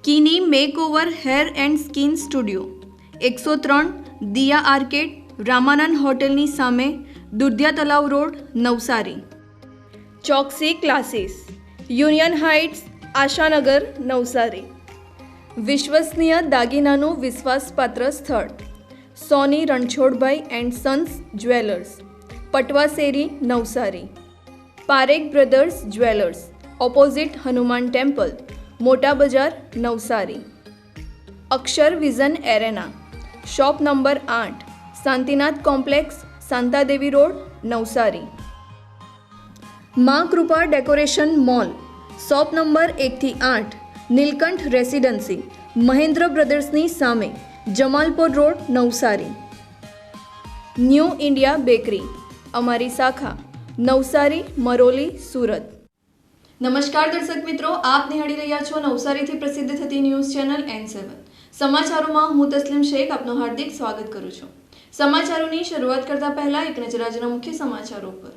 કિની makeover hair and skin studio 103 Diya arcade, Ramanand હોટલની સામે, Dudhiya Talav road, Navsari. Choksi classes, union heights, Ashanagar, Navsari. વિશ્વસનીય દાગીનાનું વિશ્વાસપાત્ર સ્થળ, Soni Ranchhodbhai and sons jewellers, Patvasheri, Navsari. Parekh brothers jewellers, opposite Hanuman temple, Mota Bazar, Navsari. Akshar vision arena, shop number 8, Shantinath complex, Shantadevi road, Navsari. Maa Krupa decoration mall, shop number 1 થી 8, Nilkanth residency, Mahendra બ્રધર્સની સામે, Jamalpur road, Navsari. New India bakery, અમારી શાખા, નવસારી, મરોલી, સુરત. નમસ્કાર દર્શક મિત્રો, આપ નિહાળી રહ્યા છો નવસારીથી પ્રસિદ્ધ થતી ન્યૂઝ ચેનલ N7. સમાચારોમાં હું તસ્લીમ શેખ આપનું હાર્દિક સ્વાગત કરું છું. સમાચારોની શરૂઆત કરતા પહેલા એક નજર આજના મુખ્ય સમાચારો પર.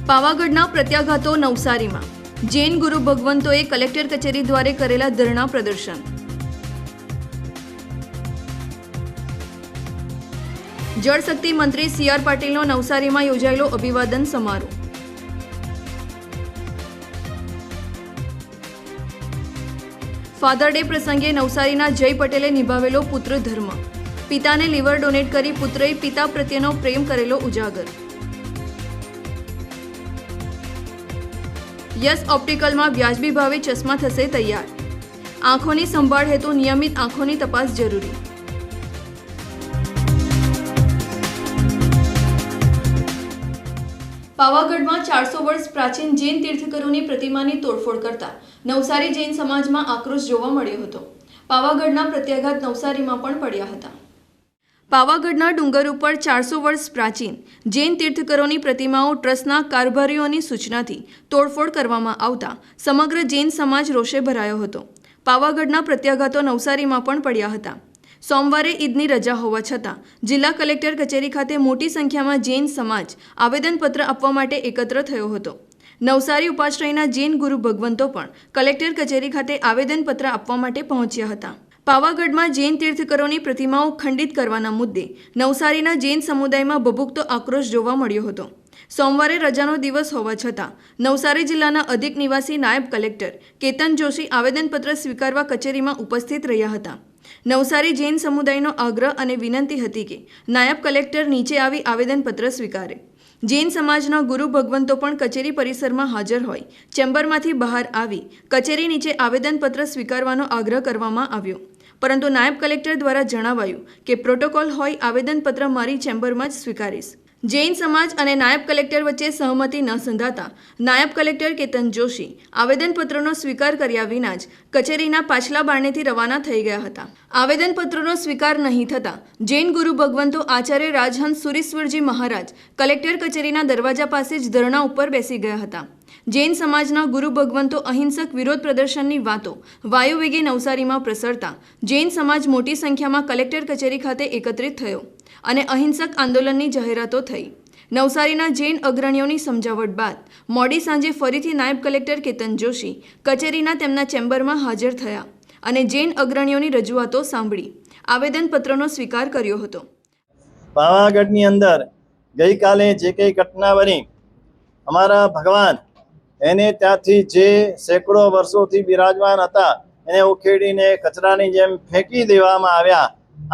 પાવાગઢના પ્રત્યાઘાતો નવસારીમાં, જૈન ગુરુ ભગવંતોએ કલેક્ટર કચેરી દ્વારે કરેલા ધરણા પ્રદર્શન. જળશક્તિ મંત્રી CR પાટીલનો નવસારીમાં યોજાયેલો અભિવાદન સમારોહ. ફાધર ડે પ્રસંગે નવસારીના જય પટેલે નિભાવેલો પુત્ર ધર્મ, પિતાને લીવર ડોનેટ કરી પુત્રએ પિતા પ્રત્યેનો પ્રેમ કરેલો ઉજાગર. યસ ઓપ્ટિકલમાં વ્યાજબી ભાવે ચશ્મા થશે તૈયાર, આંખોની સંભાળ હેતુ નિયમિત આંખોની તપાસ જરૂરી. પાવાગઢમાં 400 વર્ષ પ્રાચીન જૈન તીર્થકરોની પ્રતિમાની તોડફોડ કરતા નવસારી જૈન સમાજમાં આક્રોશ જોવા મળ્યો હતો. પાવાગઢના પ્રત્યાઘાત નવસારીમાં પણ પડ્યા હતા. પાવાગઢના ડુંગર ઉપર 400 વર્ષ પ્રાચીન જૈન તીર્થકરોની પ્રતિમાઓ ટ્રસ્ટના કારભારીઓની સૂચનાથી તોડફોડ કરવામાં આવતા સમગ્ર જૈન સમાજ રોષે ભરાયો હતો. પાવાગઢના પ્રત્યાઘાતો નવસારીમાં પણ પડ્યા હતા. સોમવારે ઈદની રજા હોવા છતાં જિલ્લા કલેક્ટર કચેરી ખાતે મોટી સંખ્યામાં જૈન સમાજ આવેદનપત્ર આપવા માટે એકત્ર થયો હતો. નવસારી ઉપાશ્રયના જૈન ગુરુ ભગવંતો પણ કલેક્ટર કચેરી ખાતે આવેદનપત્ર આપવા માટે પહોંચ્યા હતા. પાવાગઢમાં જૈન તીર્થકરોની પ્રતિમાઓ ખંડિત કરવાના મુદ્દે નવસારીના જૈન સમુદાયમાં ભભૂકતો આક્રોશ જોવા મળ્યો હતો. સોમવારે રજાનો દિવસ હોવા છતાં નવસારી જિલ્લાના અધિક નિવાસી નાયબ કલેક્ટર કેતન જોશી આવેદનપત્ર સ્વીકારવા કચેરીમાં ઉપસ્થિત રહ્યા હતા. નવસારી જૈન સમુદાયનો આગ્રહ અને વિનંતી હતી કે નાયબ કલેક્ટર નીચે આવી આવેદનપત્ર સ્વીકારે. જૈન સમાજના ગુરુ ભગવંતો પણ કચેરી પરિસરમાં હાજર હોય ચેમ્બરમાંથી બહાર આવી કચેરી નીચે આવેદનપત્ર સ્વીકારવાનો આગ્રહ કરવામાં આવ્યો, પરંતુ નાયબ કલેક્ટર દ્વારા જણાવાયું કે પ્રોટોકોલ હોય આવેદનપત્ર મારી ચેમ્બરમાં જ સ્વીકારીશ. જૈન સમાજ અને નાયબ કલેક્ટર વચ્ચે સહમતિ ન સંધાતા નાયબ કલેક્ટર કેતન જોશી આવેદનપત્રનો સ્વીકાર કર્યા વિના જ કચેરીના પાછલા બારણેથી રવાના થઈ ગયા હતા. આવેદનપત્રનો સ્વીકાર નહીં થતાં જૈન ગુરુ ભગવંતો આચાર્ય રાજહંસ સુરીશ્વરજી મહારાજ કલેક્ટર કચેરીના દરવાજા પાસે જ ધરણા ઉપર બેસી ગયા હતા. જૈન સમાજના ગુરુ ભગવંતો અહિંસક વિરોધ પ્રદર્શનની વાતો વાયુવેગે નવસારીમાં પ્રસરતા જૈન સમાજ મોટી સંખ્યામાં કલેક્ટર કચેરી ખાતે એકત્રિત થયો અને અહિંસક આંદોલનની જાહેરાતો થઈ. નવસારીના જૈન અગ્રણીઓની સમજાવટ બાદ મોડી સાંજે ફરીથી નાયબ કલેક્ટર કેતન જોશી કચેરીના તેમના ચેમ્બરમાં હાજર થયા અને જૈન અગ્રણીઓની રજૂઆતો સાંભળી આવેદનપત્રનો સ્વીકાર કર્યો હતો. પાવાગઢની અંદર ગઈકાલે જે કંઈ ઘટના બની, અમારા ભગવાન એને ત્યાંથી જે સેંકડો વર્ષોથી બિરાજમાન હતા એને ઉખેડીને કચરાની જેમ ફેંકી દેવામાં આવ્યા.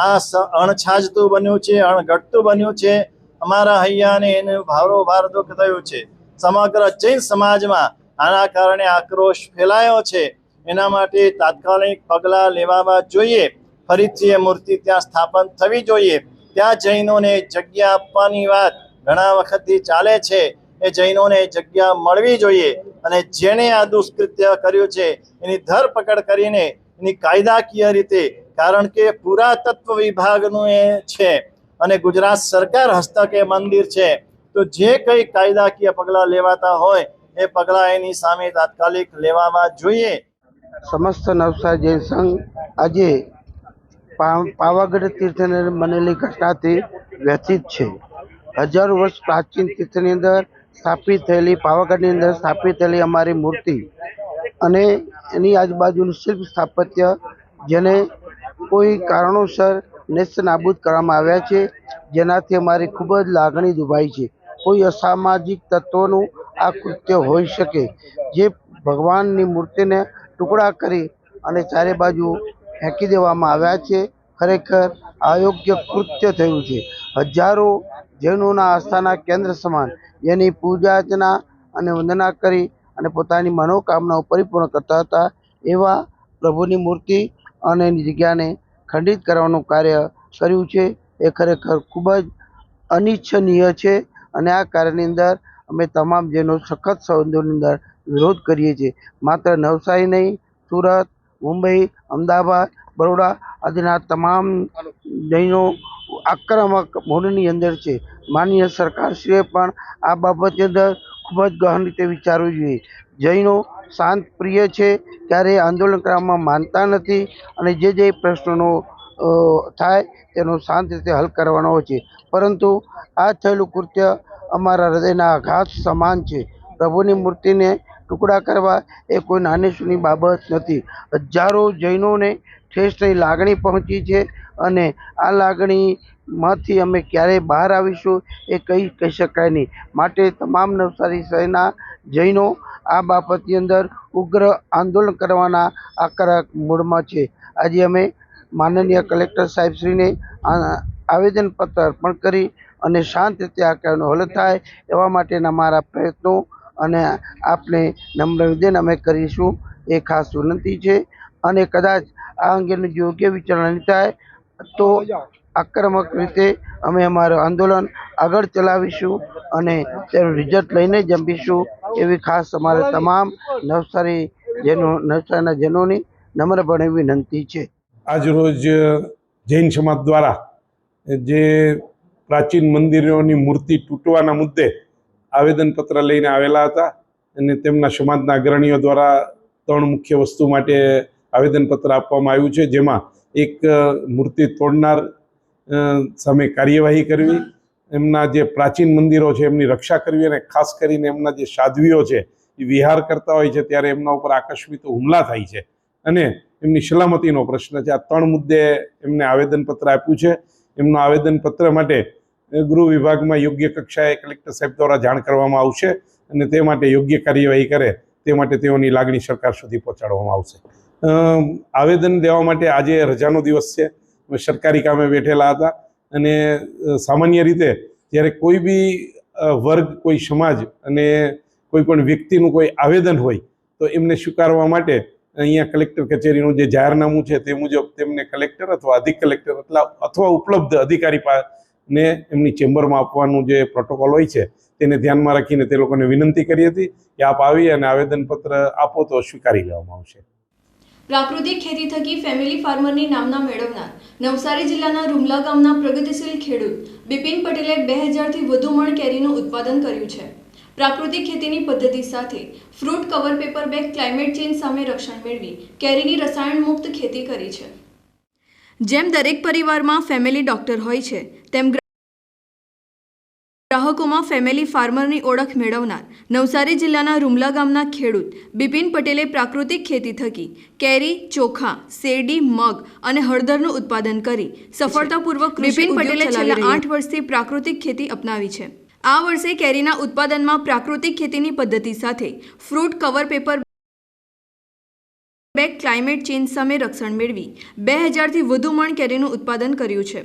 આ અણછાજતું બન્યું છે, અણઘડતું બન્યું છે. અમારા હૈયાને એનું ભારોભાર દુઃખ થયું છે. સમગ્ર જૈન સમાજમાં આના કારણે આક્રોશ ફેલાયો છે. એના માટે તાત્કાલિક પગલાં લેવા જોઈએ. ફરીથી એ મૂર્તિ ત્યાં સ્થાપન થવી જોઈએ. ત્યાં જૈનોને જગ્યા આપવાની વાત ઘણા વખતથી ચાલે છે. એ જૈનોને જગ્યા મળવી જોઈએ અને જેણે આ દુષ્કૃત્ય કર્યું છે એની ધરપકડ કરીને એની કાયદાકીય રીતે, કારણ કે પુરાતત્વ વિભાગનું એ છે અને ગુજરાત સરકાર હસ્તકે મંદિર છે, તો જે કંઈ કાયદાકીય પગલાં લેવાતા હોય એ પગલાં એની સામે તાત્કાલિક લેવામાં જોઈએ. સમસ્ત નવસારી જૈન સંઘ આજે પાવાગઢ તીર્થને બનેલી ઘટનાથી વ્યથિત છે. હજારો વર્ષ પ્રાચીન તીર્થની અંદર સ્થાપિત થયેલી પાવાગઢની અંદર સ્થાપિત થયેલી અમારી મૂર્તિ અને એની આજુબાજુનું શિલ્પ સ્થાપત્ય જેને કોઈ કારણોસર નેસ્ત નાબૂદ કરવામાં આવ્યા છે, જેનાથી અમારી ખૂબ જ લાગણી દુભાઈ છે. કોઈ અસામાજિક તત્વોનું આ કૃત્ય હોઈ શકે, જે ભગવાનની મૂર્તિને ટુકડા કરી અને ચારે બાજુ ફેંકી દેવામાં આવ્યા છે. ખરેખર અયોગ્ય કૃત્ય થયું છે. હજારો જૈનોના આસ્થાના કેન્દ્ર સમાન જેની પૂજા અર્ચના અને વંદના કરી અને પોતાની મનોકામનાઓ પરિપૂર્ણ કરતા હતા, એવા પ્રભુની મૂર્તિ અને એની જગ્યાને ખંડિત કરવાનું કાર્ય કર્યું છે. એ ખરેખર ખૂબ જ અનિચ્છનીય છે અને આ કાર્યની અંદર અમે તમામ જૈનો સખત સંબંધોની અંદર વિરોધ કરીએ છીએ. માત્ર નવસારી નહીં, સુરત, મુંબઈ, અમદાવાદ, બરોડા આદિના તમામ જૈનો આક્રમક મૂડની અંદર છે. માનનીય સરકારશ્રીએ પણ આ બાબતની અંદર ખૂબ જ ગહન રીતે વિચારવું જોઈએ. જૈનો શાંત પ્રિય છે, ત્યારે આંદોલન કરવામાં માનતા નથી અને જે પ્રશ્નોનો થાય તેનો શાંત રીતે હલ કરવાનો હોય છે. પરંતુ આ થયેલું કૃત્ય અમારા હૃદયના આઘાત સમાન છે. પ્રભુની મૂર્તિને ટુકડા કરવા એ કોઈ નાની સૂની બાબત નથી. હજારો જૈનોને ઠેસની લાગણી પહોંચી છે અને આ લાગણીમાંથી અમે ક્યારે બહાર આવીશું એ કહી શકાય નહીં. માટે તમામ નવસારી શહેરના જૈનો આ બાબતની અંદર ઉગ્ર આંદોલન કરવાના આકરા મૂડમાં છે. આજે અમે માનનીય કલેક્ટર સાહેબશ્રીને આવેદનપત્ર અર્પણ કરી અને શાંત રીતે આ કામનો હલ થાય એવા માટેના મારા પ્રયત્નો અને આપને નમ્ર નિવેદન અમે કરીશું એ ખાસ વિનંતી છે. અને કદાચ આ અંગેનું યોગ્ય વિચારણા નહીં થાય તો આક્રમક રીતે અમે અમારું આંદોલન આગળ ચલાવીશું અને તેનું રિઝલ્ટ લઈને જંપીશું એવી ખાસ અમારે તમામ નવસારીના જૈનોની નમ્રપણે વિનંતી છે. આજરોજ જૈન સમાજ દ્વારા જે પ્રાચીન મંદિરોની મૂર્તિ તૂટવાના મુદ્દે આવેદનપત્ર લઈને આવેલા હતા અને તેમના સમાજના અગ્રણીઓ દ્વારા 3 મુખ્ય વસ્તુ માટે આવેદનપત્ર આપવામાં આવ્યું છે, જેમાં એક મૂર્તિ તોડનાર સામે કાર્યવાહી કરવી, એમના જે પ્રાચીન મંદિરો છે એમની રક્ષા કરવી અને ખાસ કરીને એમના જે સાધ્વીઓ છે એ વિહાર કરતા હોય છે ત્યારે એમના ઉપર આકસ્મિક હુમલા થાય છે અને એમની સલામતીનો પ્રશ્ન છે. આ 3 મુદ્દે એમને આવેદનપત્ર આપ્યું છે. એમનું આવેદનપત્ર માટે ગૃહ વિભાગમાં યોગ્ય કક્ષાએ કલેક્ટર સાહેબ દ્વારા જાણ કરવામાં આવશે અને તે માટે યોગ્ય કાર્યવાહી કરે તે માટે તેઓની લાગણી સરકાર સુધી પહોંચાડવામાં આવશે. આવેદન દેવા માટે આજે રજાનો દિવસ છે. સરકારી કામે બેઠેલા હતા અને સામાન્ય રીતે જ્યારે કોઈ બી વર્ગ, કોઈ સમાજ અને કોઈ પણ વ્યક્તિનું કોઈ આવેદન હોય તો એમને સ્વીકારવા માટે અહીંયા કલેક્ટર કચેરીનું જે જાહેરનામું છે તે મુજબ તેમને કલેક્ટર અથવા અધિક કલેક્ટર અથવા ઉપલબ્ધ અધિકારી ને એમની ચેમ્બરમાં આપવાનું જે પ્રોટોકોલ હોય છે તેને ધ્યાનમાં રાખીને તે લોકોને વિનંતી કરી હતી કે આપ આવી અને આવેદનપત્ર આપો તો સ્વીકારી લેવામાં આવશે. પ્રાકૃતિક ખેતી થકી ફેમિલી ફાર્મરની નામના મેળવનાર નવસારી જિલ્લાના રૂમલા ગામના પ્રગતિશીલ ખેડૂત બિપિન પટેલે 2000થી વધુ મણ કેરીનું ઉત્પાદન કર્યું છે. પ્રાકૃતિક ખેતીની પદ્ધતિ સાથે fruit cover paper bag climate change સામે રક્ષણ મેળવી કેરીની રસાયણ મુક્ત ખેતી કરી છે. જેમ દરેક પરિવારમાં ફેમિલી ડોક્ટર હોય છે, તેમ ગ્રાહકોમાં ફેમિલી ફાર્મરની ઓળખ મેળવનાર નવસારી જિલ્લાના રૂમલા ગામના ખેડૂત બિપિન પટેલે પ્રાકૃતિક ખેતી થકી કેરી, ચોખા, શેરડી, મગ અને હળદરનું ઉત્પાદન કરી સફળતાપૂર્વક બિપિન પટેલે છેલ્લા 8 વર્ષથી પ્રાકૃતિક ખેતી અપનાવી છે. આ વર્ષે કેરીના ઉત્પાદનમાં પ્રાકૃતિક ખેતીની પદ્ધતિ સાથે fruit cover paper bag climate change સામે રક્ષણ મેળવી 2000થી વધુ મણ કેરીનું ઉત્પાદન કર્યું છે.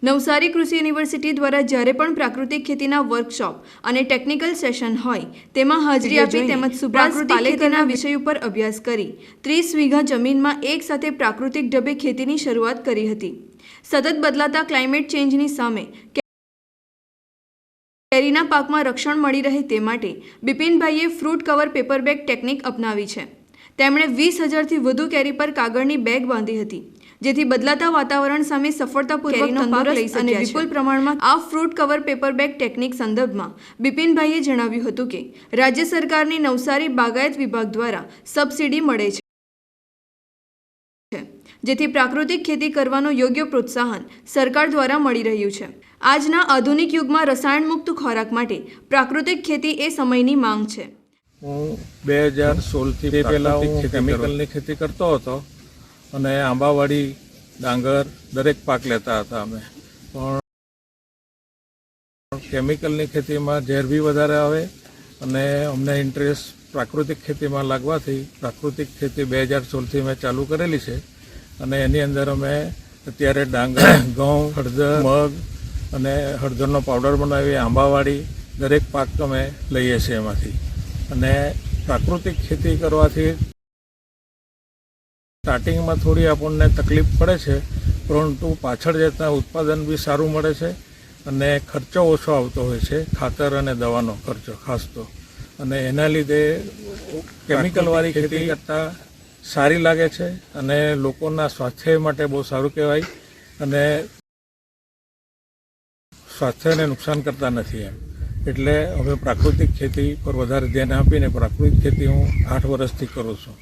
નવસારી કૃષિ યુનિવર્સિટી દ્વારા જ્યારે પણ પ્રાકૃતિક ખેતીના વર્કશોપ અને ટેકનિકલ સેશન હોય તેમાં હાજરી આપી તેમજ પ્રાકૃતિક ખેતીના વિષય ઉપર અભ્યાસ કરી 30 વીઘા જમીનમાં એક સાથે પ્રાકૃતિક ઢબે ખેતીની શરૂઆત કરી હતી. સતત બદલાતા ક્લાઇમેટ ચેન્જની સામે કેરીના પાકમાં રક્ષણ મળી રહે તે માટે બિપિનભાઈએ fruit cover paper bag technique અપનાવી છે. તેમણે 20,000થી વધુ કેરી પર કાગળની બેગ બાંધી હતી, જેથી બદલાતા વાતાવરણ સામે સફળતાપૂર્વક તંદુરસ્ત અને વિપુલ પ્રમાણમાં આ fruit cover paper bag technique સંદર્ભમાં બિપિનભાઈએ જણાવ્યું હતું કે રાજ્ય સરકારની નવસારી બાગાયત વિભાગ દ્વારા સબસિડી મળે છે, જેથી પ્રાકૃતિક ખેતી કરવાનું યોગ્ય પ્રોત્સાહન સરકાર દ્વારા મળી રહ્યું છે. આજના આધુનિક યુગમાં રસાયણમુક્ત ખોરાક માટે પ્રાકૃતિક ખેતી એ સમયની માંગ છે. હું 2016થી પહેલાં હું કેમિકલની ખેતી કરતો હતો અને આંબાવાડી, ડાંગર દરેક પાક લેતા હતા અમે. પણ કેમિકલની ખેતીમાં ઝેર બી વધારે આવે અને અમને ઇન્ટરેસ્ટ પ્રાકૃતિક ખેતીમાં લાગવાથી પ્રાકૃતિક ખેતી 2016થી મેં ચાલુ કરેલી છે. અને એની અંદર અમે અત્યારે ડાંગર, ઘઉં, હળદર, મગ અને હળદરનો પાવડર બનાવી આંબાવાડી દરેક પાક અમે લઈએ છીએ એમાંથી. અને પ્રાકૃતિક ખેતી કરવાથી સ્ટાર્ટિંગમાં થોડી આપણને તકલીફ પડે છે, પરંતુ પાછળ જતાં ઉત્પાદન બી સારું મળે છે અને ખર્ચો ઓછો આવતો હોય છે, ખાતર અને દવાનો ખર્ચો ખાસ તો. અને એના લીધે કેમિકલવાળી ખેતી કરતાં સારી લાગે છે અને લોકોના સ્વાસ્થ્ય માટે બહુ સારું કહેવાય અને સ્વાસ્થ્યને નુકસાન કરતા નથી એમ. એટલે હવે પ્રાકૃતિક ખેતી પર વધારે ધ્યાન આપીને પ્રાકૃતિક ખેતી હું 8 વર્ષથી કરું છું.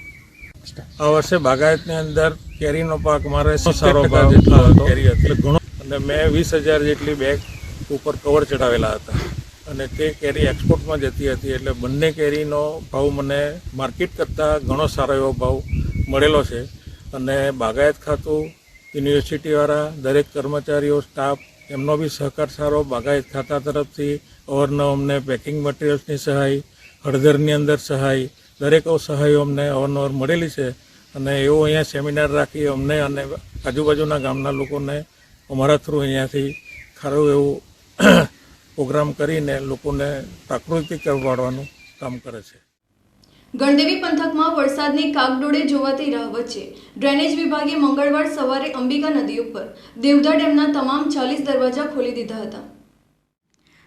આ વર્ષે બાગાયતની અંદર કેરીનો પાક મારે સારો ભાવ કેરી હતી એટલે ઘણો, અને મેં 20,000 જેટલી બેગ ઉપર કવર ચડાવેલા હતા અને તે કેરી એક્સપોર્ટમાં જતી હતી. એટલે બંને કેરીનો ભાવ મને માર્કેટ કરતાં ઘણો સારો એવો ભાવ મળેલો છે. અને બાગાયત ખાતું, યુનિવર્સિટીવાળા, દરેક કર્મચારીઓ, સ્ટાફ એમનો બી સહકાર સારો. બાગાયત ખાતા તરફથી અવારનવાર અમને પેકિંગ મટીરિયલ્સની સહાય, હળદરની અંદર સહાય, દરેક સહાયો અમને અવારનવાર મળેલી છે. અને એવો અહીંયા સેમિનાર રાખી અમને અને આજુબાજુના ગામના લોકોને અમારા થ્રુ અહીંયાથી સારું એવું પ્રોગ્રામ કરીને લોકોને પ્રાકૃતિક કરવાડવાનું કામ કરે છે. ગણદેવી પંથકમાં વરસાદની કાગડોળે જોવાતી રાહ વચ્ચે ડ્રેનેજ વિભાગે મંગળવાર સવારે અંબિકા નદી ઉપર દેવધા ડેમના તમામ 40 દરવાજા ખોલી દીધા હતા.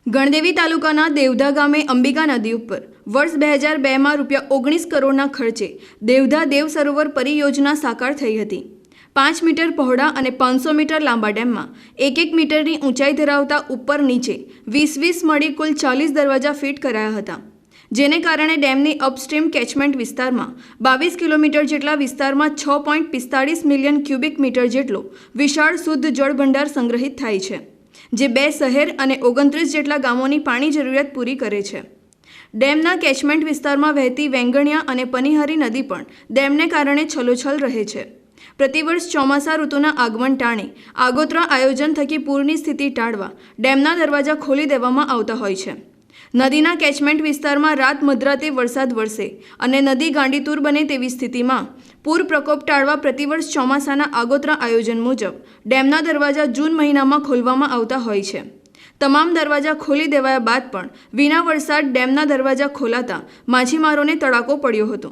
ગણદેવી તાલુકાના દેવધા ગામે અંબિકા નદી ઉપર વર્ષ 2002માં ₹19 કરોડના ખર્ચે દેવધા દેવ સરોવર પરિયોજના સાકાર થઈ હતી. 5 મીટર પહોળા અને 500 મીટર લાંબા ડેમમાં 1 મીટરની ઊંચાઈ ધરાવતા ઉપર નીચે 20 મળી કુલ 40 દરવાજા ફિટ કરાયા હતા, જેને કારણે ડેમની અપસ્ટ્રીમ કેચમેન્ટ વિસ્તારમાં 22 કિલોમીટર જેટલા વિસ્તારમાં 6.45 મિલિયન ક્યુબિક મીટર જેટલો વિશાળ શુદ્ધ જળભંડાર સંગ્રહિત થાય છે, જે 2 શહેર અને 29 જેટલા ગામોની પાણી જરૂરિયાત પૂરી કરે છે. ડેમના કેચમેન્ટ વિસ્તારમાં વહેતી વેંગણિયા અને પનિહારી નદી પણ ડેમને કારણે છલોછલ રહે છે. પ્રતિવર્ષ ચોમાસા ઋતુના આગમન ટાણે આગોતરા આયોજન થકી પૂરની સ્થિતિ ટાળવા ડેમના દરવાજા ખોલી દેવામાં આવતા હોય છે. નદીના કેચમેન્ટ વિસ્તારમાં રાત મધરાતે વરસાદ વરસે અને નદી ગાંડીતુર બને તેવી સ્થિતિમાં પૂર પ્રકોપ ટાળવા પ્રતિવર્ષ ચોમાસાના આગોતરા આયોજન મુજબ ડેમના દરવાજા જૂન મહિનામાં ખોલવામાં આવતા હોય છે. તમામ દરવાજા ખોલી દેવાયા બાદ પણ વિના વરસાદ ડેમના દરવાજા ખોલાતા માછીમારોને તડાકો પડ્યો હતો.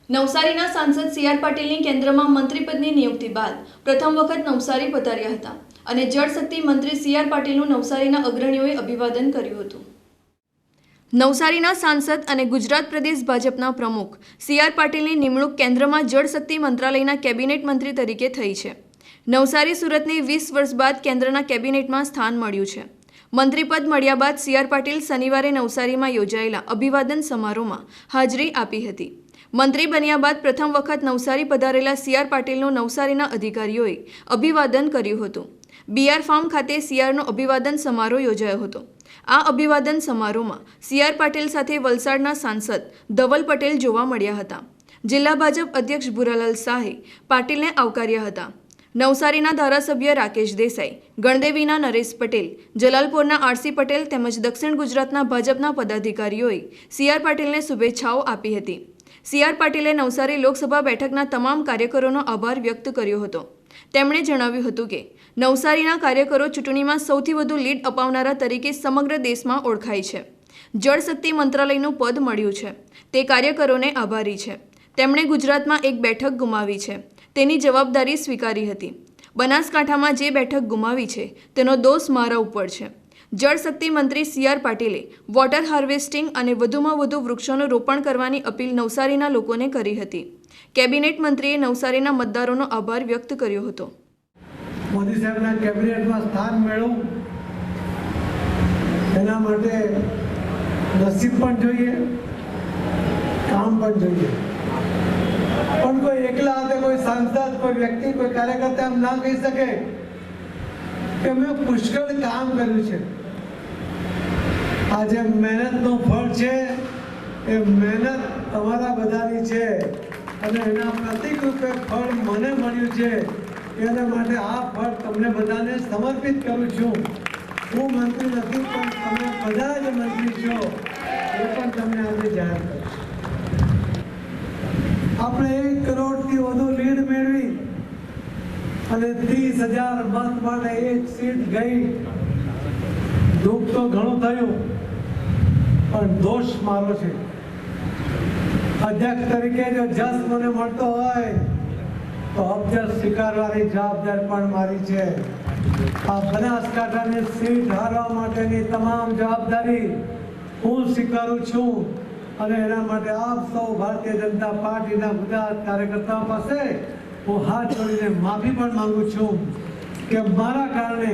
નવસારીના સાંસદ CR પાટીલની કેન્દ્રમાં મંત્રીપદની નિયુક્તિ બાદ પ્રથમ વખત નવસારી પધાર્યા હતા અને જળશક્તિ મંત્રી CR પાટીલનું નવસારીના અગ્રણીઓએ અભિવાદન કર્યું હતું. નવસારીના સાંસદ અને ગુજરાત પ્રદેશ ભાજપના પ્રમુખ CR પાટીલની નિમણૂક કેન્દ્રમાં જળશક્તિ મંત્રાલયના કેબિનેટ મંત્રી તરીકે થઈ છે. નવસારી સુરતની 20 વર્ષ બાદ કેન્દ્રના કેબિનેટમાં સ્થાન મળ્યું છે. મંત્રીપદ મળ્યા બાદ CR પાટીલ શનિવારે નવસારીમાં યોજાયેલા અભિવાદન સમારોહમાં હાજરી આપી હતી. મંત્રી બન્યા બાદ પ્રથમ વખત નવસારી પધારેલા CR પાટીલનું નવસારીના અધિકારીઓએ અભિવાદન કર્યું હતું. BR ફાર્મ ખાતે CRનો અભિવાદન સમારોહ યોજાયો હતો. આ અભિવાદન સમારોહમાં CR પાટીલ સાથે વલસાડના સાંસદ ધવલ પટેલ જોવા મળ્યા હતા. જિલ્લા ભાજપ અધ્યક્ષ ભૂરાલાલ શાહે પાટીલને આવકાર્યા હતા. નવસારીના ધારાસભ્ય રાકેશ દેસાઈ, ગણદેવીના નરેશ પટેલ, જલાલપોરના RC પટેલ તેમજ દક્ષિણ ગુજરાતના ભાજપના પદાધિકારીઓએ CR પાટીલને શુભેચ્છાઓ આપી હતી. CR પાટીલે નવસારી લોકસભા બેઠકના તમામ કાર્યકરોનો આભાર વ્યક્ત કર્યો હતો. તેમણે જણાવ્યું હતું કે નવસારીના કાર્યકરો ચૂંટણીમાં સૌથી વધુ લીડ અપાવનારા તરીકે સમગ્ર દેશમાં ઓળખાય છે. જળશક્તિ મંત્રાલયનું પદ મળ્યું છે તે કાર્યકરોને આભારી છે. તેમણે ગુજરાતમાં એક બેઠક ગુમાવી છે, તેની જવાબદારી સ્વીકારી હતી. બનાસકાંઠામાં જે બેઠક ગુમાવી છે તેનો દોષ મારા ઉપર છે. જળશક્તિ મંત્રી CR પાટીલે વોટર હાર્વેસ્ટિંગ અને વધુમાં વધુ વૃક્ષોનું રોપણ કરવાની અપીલ નવસારીના લોકોને કરી હતી. કેબિનેટ મંત્રીએ નવસારીના મતદારોનો આભાર વ્યક્ત કર્યો હતો. મોદી સાહેબના કેબિનેટમાં સ્થાન મેળવવું એના માટે નસીબ પણ જોઈએ, કામ પણ જોઈએ. પણ કોઈ એકલા હાથે કોઈ કોઈ સાંસદ, કોઈ વ્યક્તિ, કોઈ કાર્યકર્તા એમ ના કહી શકે કે મેં પુષ્કળ કામ કર્યું છે. આજે મહેનતનું ફળ છે, એ મહેનત તમારા બધાની છે અને એના પ્રતિક રૂપે ફળ મને મળ્યું છે. એના માટે આ ફળ તમને બધાને સમર્પિત કરું છું. હું મંત્રી નથી, પણ તમે બધા જ મંત્રી છો એ પણ તમને આજે જાહેર કરું છું. આપણે 1 કરોડથી વધુ લીડ મેળવી અને 30,000 મત માટે એક સીટ ગઈ. દુઃખ તો ઘણું થયું, પણ દોષ મારો છે. અધ્યક્ષ તરીકે જો જસ મને મળતો હોય તો અબજસ સ્વીકારવાની જવાબદારી પણ મારી છે. આ બનાસકાંઠાની સીટ હારવા માટેની તમામ જવાબદારી હું સ્વીકારું છું અને એના માટે આપ સૌ ભારતીય જનતા પાર્ટીના બધા કાર્યકર્તાઓ પાસે હું હાથ જોડીને માફી પણ માંગુ છું કે મારા કારણે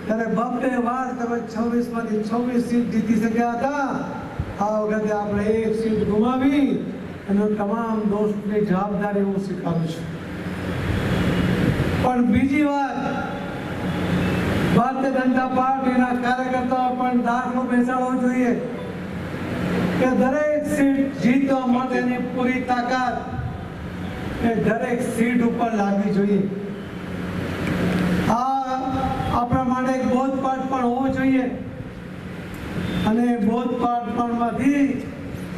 ત્યારે 2 વાર તમે 26માંથી 26 સીટ જીતી શક્યા હતા. આ વખતે આપણે એક સીટ ગુમાવી અને તમામ દોષની જવાબદારી હું સ્વીકારું છું. પણ બીજી વાત, ભારતીય જનતા પાર્ટીના કાર્યકર્તાઓ પણ દાખલો બેસાડવો જોઈએ કે દરેક સીટ જીતવા માટેની પૂરી તાકાત એ દરેક સીટ ઉપર લાગવી જોઈએ. આપણા માટે એક બોધપાઠ પણ હોવો જોઈએ અને બોધપાઠમાંથી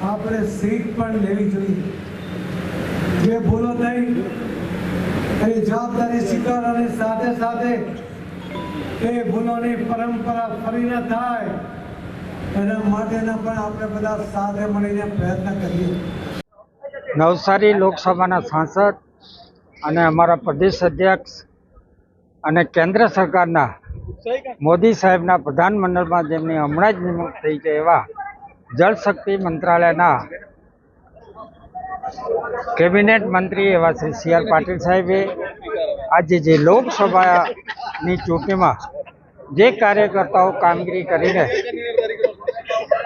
આપણે શીખ પણ લેવી જોઈએ. જે ભૂલો થઈ એની જવાબદારી સ્વીકારવાની સાથે સાથે એ ભૂલોની પરંપરા ફરી ન થાય એના માટેના પણ આપણે બધા સાથે મળીને પ્રયત્ન કરીએ. નવસારી લોકસભાના સાંસદ અને અમારા પ્રદેશ અધ્યક્ષ અને કેન્દ્ર સરકારના મોદી સાહેબના પ્રધાનમંડળમાં જેમની હમણાં જ નિમણૂક થઈ છે એવા જળશક્તિ મંત્રાલયના કેબિનેટ મંત્રી એવા શ્રી C.R. પાટીલ સાહેબે આજે જે લોકસભાની ચૂંટણીમાં જે કાર્યકર્તાઓ કામગીરી કરીને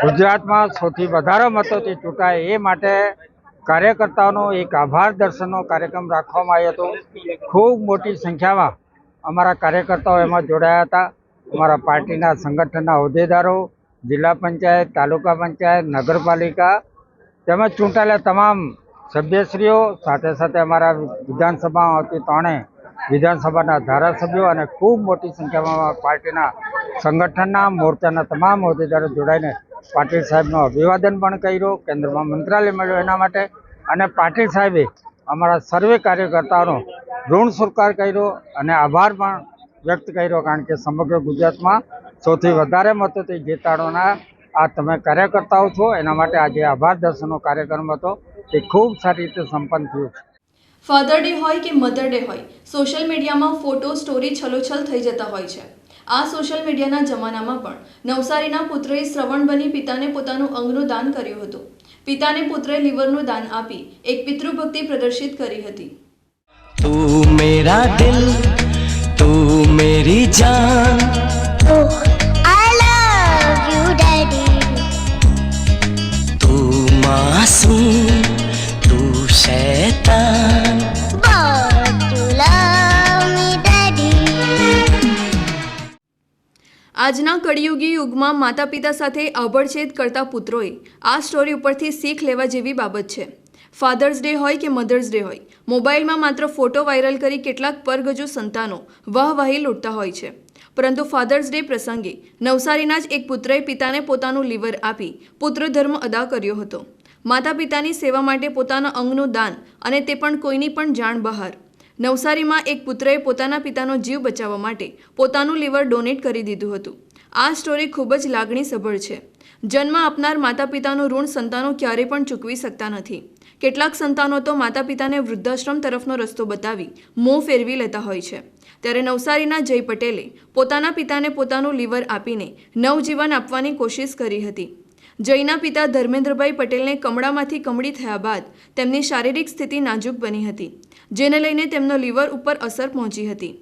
ગુજરાતમાં સૌથી વધારે મતોથી ચૂંટાય એ માટે કાર્યકર્તાઓનો એક આભાર દર્શનનો કાર્યક્રમ રાખવામાં આવ્યો હતો. ખૂબ મોટી સંખ્યામાં અમારા કાર્યકર્તાઓ એમાં જોડાયા હતા. અમારા પાર્ટીના સંગઠનના હોદ્દેદારો, જિલ્લા પંચાયત, તાલુકા પંચાયત, નગરપાલિકા તેમજ ચૂંટાયેલા તમામ સભ્યશ્રીઓ, સાથે સાથે અમારા વિધાનસભામાં આવતી 3 વિધાનસભાના ધારાસભ્યો અને ખૂબ મોટી સંખ્યામાં પાર્ટીના સંગઠનના મોરચાના તમામ હોદ્દેદારો જોડાઈને પાટીલ સાહેબનો અભિવાદન પણ કર્યો. કેન્દ્રમાં મંત્રાલય મળ્યો એના માટે અને પાટીલ સાહેબે અમારા સર્વે કાર્યકર્તાઓનો ઋણ સ્વીકાર કર્યો અને આભાર પણ વ્યક્ત કર્યો, કારણ કે સમગ્ર ગુજરાતમાં સૌથી વધારે મતોથી જીતાડવાના આ તમે કાર્યકર્તાઓ છો. એના માટે આજે આભાર દર્શનનો કાર્યક્રમ હતો, તે ખૂબ સારી રીતે સંપન્ન થયો છે. ફાધર ડે હોય કે મધર ડે હોય, સોશિયલ મીડિયામાં ફોટો સ્ટોરી છલોછલ થઈ જતા હોય છે. આ સોશિયલ મીડિયાના જમાનામાં પણ નવસારીના પુત્રએ શ્રવણ બની પિતાને પોતાનું અંગનું દાન કર્યું હતું. પિતાને પુત્રએ લીવરનું દાન આપી એક પિતૃભક્તિ પ્રદર્શિત કરી હતી. તું મેરા દિલ, તું મેરી જાન, I love you, Daddy. તું માસૂમ, તું શૈતાન, But you love me, Daddy. આજના કળિયુગી યુગમાં માતા પિતા સાથે આભડછેદ કરતા પુત્રોએ આ સ્ટોરી ઉપરથી શીખ લેવા જેવી બાબત છે. ફાધર્સ ડે હોય કે મધર્સ ડે હોય, મોબાઈલમાં માત્ર ફોટો વાયરલ કરી કેટલાક પરગજુ સંતાનો વાહવાહી લૂંટતા હોય છે. પરંતુ ફાધર્સ ડે પ્રસંગે નવસારીના જ એક પુત્રએ પિતાને પોતાનું લીવર આપી પુત્રધર્મ અદા કર્યો હતો. માતા પિતાની સેવા માટે પોતાના અંગનું દાન, અને તે પણ કોઈની પણ જાણ બહાર. નવસારીમાં એક પુત્રએ પોતાના પિતાનો જીવ બચાવવા માટે પોતાનું લીવર ડોનેટ કરી દીધું હતું. આ સ્ટોરી ખૂબ જ લાગણીસભર છે. જન્મ આપનાર માતા પિતાનું ઋણ સંતાનો ક્યારેય પણ ચૂકવી શકતા નથી. કેટલાક સંતાનો તો માતા પિતાને વૃદ્ધાશ્રમ તરફનો રસ્તો બતાવી મોં ફેરવી લેતા હોય છે. ત્યારે નવસારીના જય પટેલે પોતાના પિતાને પોતાનું લીવર આપીને નવજીવન આપવાની કોશિશ કરી હતી. જયના પિતા ધર્મેન્દ્રભાઈ પટેલને કમળામાંથી કમળી થયા બાદ તેમની શારીરિક સ્થિતિ નાજુક બની હતી, જેને લઈને તેમનો લીવર ઉપર અસર પહોંચી હતી.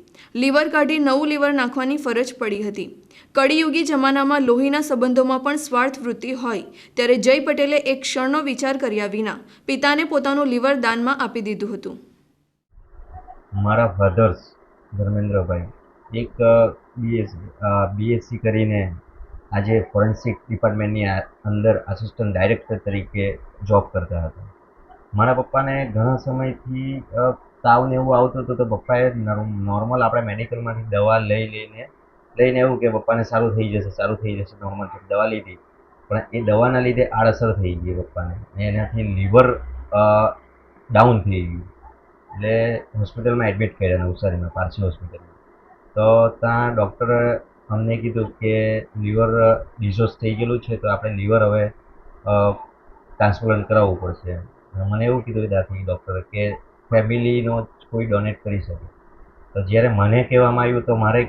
લીવર કાઢી નવું લીવર નાખવાની ફરજ પડી હતી. કળિયુગી જમાનામાં લોહીના સંબંધોમાં પણ સ્વાર્થ વૃત્તિ હોય, ત્યારે જય પટેલે એક ક્ષણનો વિચાર કર્યા વિના પિતાને પોતાનું લીવર દાનમાં આપી દીધું હતું. મારા ફાધર્સ ધર્મેન્દ્રભાઈ એક બીએસસી કરીને આજે ફોરેન્સિક ડિપાર્ટમેન્ટની અંદર આસિસ્ટન્ટ ડાયરેક્ટર તરીકે જોબ કરતા હતા. મારા પપ્પાને ઘણા સમયથી તાવ ને એવું આવતું હતું તો પપ્પાએ નોર્મલ આપણે મેડિકલમાંથી દવા લઈને એવું કે પપ્પાને સારું થઈ જશે નોર્મલ દવા લીધી, પણ એ દવાના લીધે આડઅસર થઈ ગઈ પપ્પાને, એનાથી લીવર ડાઉન થઈ ગયું. એટલે હોસ્પિટલમાં એડમિટ કર્યા નવસારીમાં પારસી હોસ્પિટલમાં. તો ત્યાં ડૉક્ટરે અમને કીધું કે લીવર ડિઝોઝ થઈ ગયેલું છે, તો આપણે લીવર હવે ટ્રાન્સપ્લાન્ટ કરાવવું પડશે. મને એવું કીધું ત્યાંથી ડૉક્ટરે કે ફેમિલીનો કોઈ ડોનેટ કરી શકે. તો જ્યારે મને કહેવામાં આવ્યું તો મારે